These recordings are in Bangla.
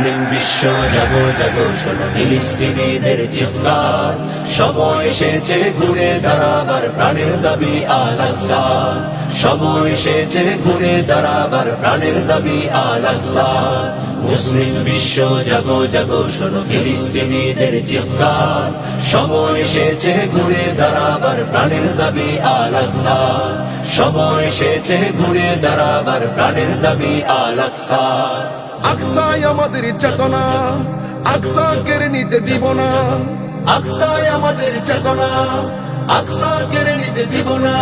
মুসলিম বিশ্ব জাগো জাগো শোনো ফিলিস্তিনিদের চিৎকার, সময় এসেছে ঘুরে দাঁড়াবার প্রাণের দাবি আল আকসা, সময় এসেছে ঘুরে দাঁড়াবার প্রাণের দাবি আল আকসা। মুসলিম বিশ্ব জাগো জাগো শোনো ফিলিস্তিনিদের চিৎকার, সময় এসেছে ঘুরে দাঁড়াবার প্রাণের দাবি আল আকসা, সময় এসেছে ঘুরে দাঁড়াবার প্রাণের দাবি আল আকসা। আকসায় আমাদের চেতনা, আকসা কেড়ে নিতে দিব না, আকসায় আমাদের চেতনা, আকসা কেড়ে নিতে দিব না।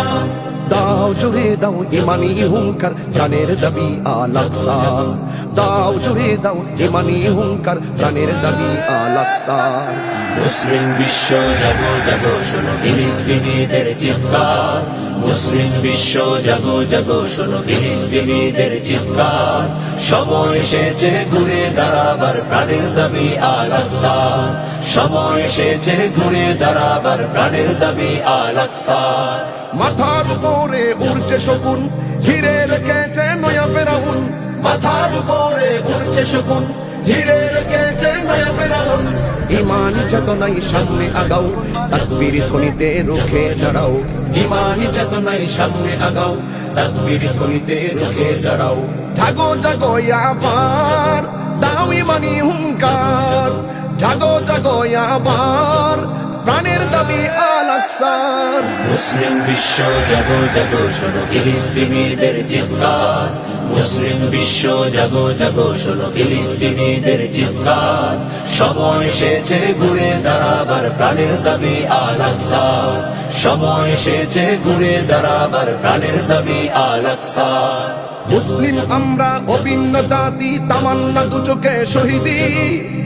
দাও জোরে দাও ইমানি হুঙ্কার, প্রাণের দাবি আল আকসা, দাও জোরে দাও ইমানি হুঙ্কার, প্রাণের দাবি আল আকসা। মুসলিম বিশ্ব জাগো জাগো শোনো ফিলিস্তিনিদের চিৎকার, মুসলিম বিশ্ব জাগো জাগো শোনো ফিলিস্তিনিদের চিৎকার, সময় এসেছে ঘুরে দাঁড়াবার প্রাণের দাবি আল আকসা, সময় এসেছে ঘুরে দাঁড়াবার প্রাণের দাবি আল আকসা। মাথার উপরে উড়ছে শকুন, ঘিরে রেখেছে নয়া ফেরাউন, মাথার উপরে উড়ছে শকুন, ঘিরে রেখেছে নয়া ফেরাউন। ইমানি চেতনাই সামনে আগাও, তাকবীর ধ্বনিতে রুখে দাঁড়াও, ইমানি চেতনায় সামনে আগাও, তাকবীর ধ্বনিতে রুখে দাঁড়াও। জাগো জাগো আবার দাও ইমানি হুঙ্কার, জাগো জাগো আবার প্রাণের দাবি আল আকসা। মুসলিম বিশ্ব জাগো জাগো শোনো ফিলিস্তিনিদের চিৎকার, মুসলিম বিশ্ব জাগো জাগো শোনো ফিলিস্তিনিদের চিৎকার, সময় এসেছে ঘুরে দাঁড়াবার প্রাণের দাবি আল আকসা, সময় এসেছে ঘুরে দাঁড়াবার প্রাণের দাবি আল আকসা। মুসলিম আমরা অভিন্ন জাতি, তামান্না দু চোখে শহীদি,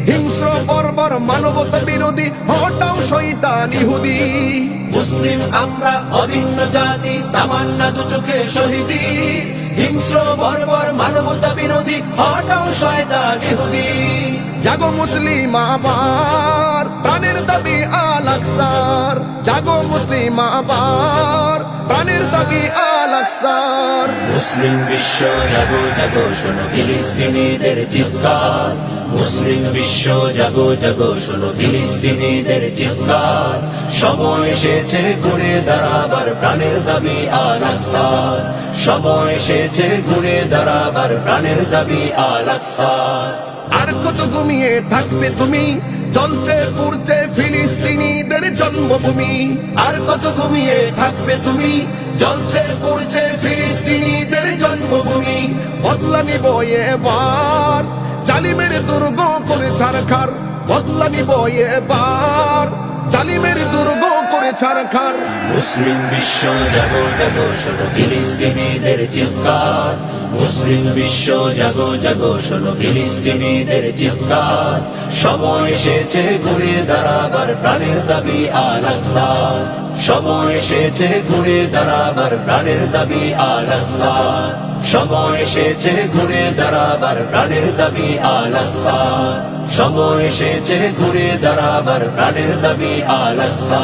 হিংস্র বর্বর মানবতা বিরোধী, হটাও শয়তান ইহুদি। মুসলিম আমরা অভিন্ন জাতি, তামান্না দু চোখে শহীদি, হিংস্র বর্বর মানবতা বিরোধী, হটাও শয়তান ইহুদি। জাগো মুসলিম আবার প্রাণের দাবি আল আকসার, জাগো মুসলিম আবার প্রাণের দাবি আল আকসার। মুসলিম বিশ্ব জাগো জাগো শোনো ফিলিস্তিনিদের চিৎকার, মুসলিম বিশ্ব জাগো জাগো শোনো ফিলিস্তিনিদের চিৎকার, সময় এসেছে ঘুরে দাঁড়াবার প্রাণের দাবি আল আকসা, সময় এসেছে ঘুরে দাঁড়াবার প্রাণের দাবি আল আকসা। আর কত ঘুমিয়ে থাকবে তুমি, চলছে পুড়ছে ফিলিস্তিনিদের জন্মভূমি, আর কত ঘুমিয়ে থাকবে তুমি, জ্বলছে পুড়ছে ফিলিস্তিনিদের জন্মভূমি। বদলা নিব এবার জালিমের দুর্গ করে ছারখার, বদলা নিব এবার জালিমের দুর্গ করে ছারখার। মুসলিম বিশ্ব জাগো জাগো শোনো ফিলিস্তিনিদের চিৎকার, মুসলিম বিশ্ব জাগো জাগো শোনো ফিলিস্তিনিদের চিৎকার, সময় এসেছে ঘুরে দাঁড়াবার প্রাণের দাবি আল আকসা, সময় এসেছে ঘুরে দাঁড়াবার প্রাণের দাবি আল আকসা, সময় এসেছে ঘুরে দাঁড়াবার প্রাণের দাবি আল আকসা, সময় এসেছে ঘুরে দাঁড়াবার প্রাণের দাবি আল আকসা।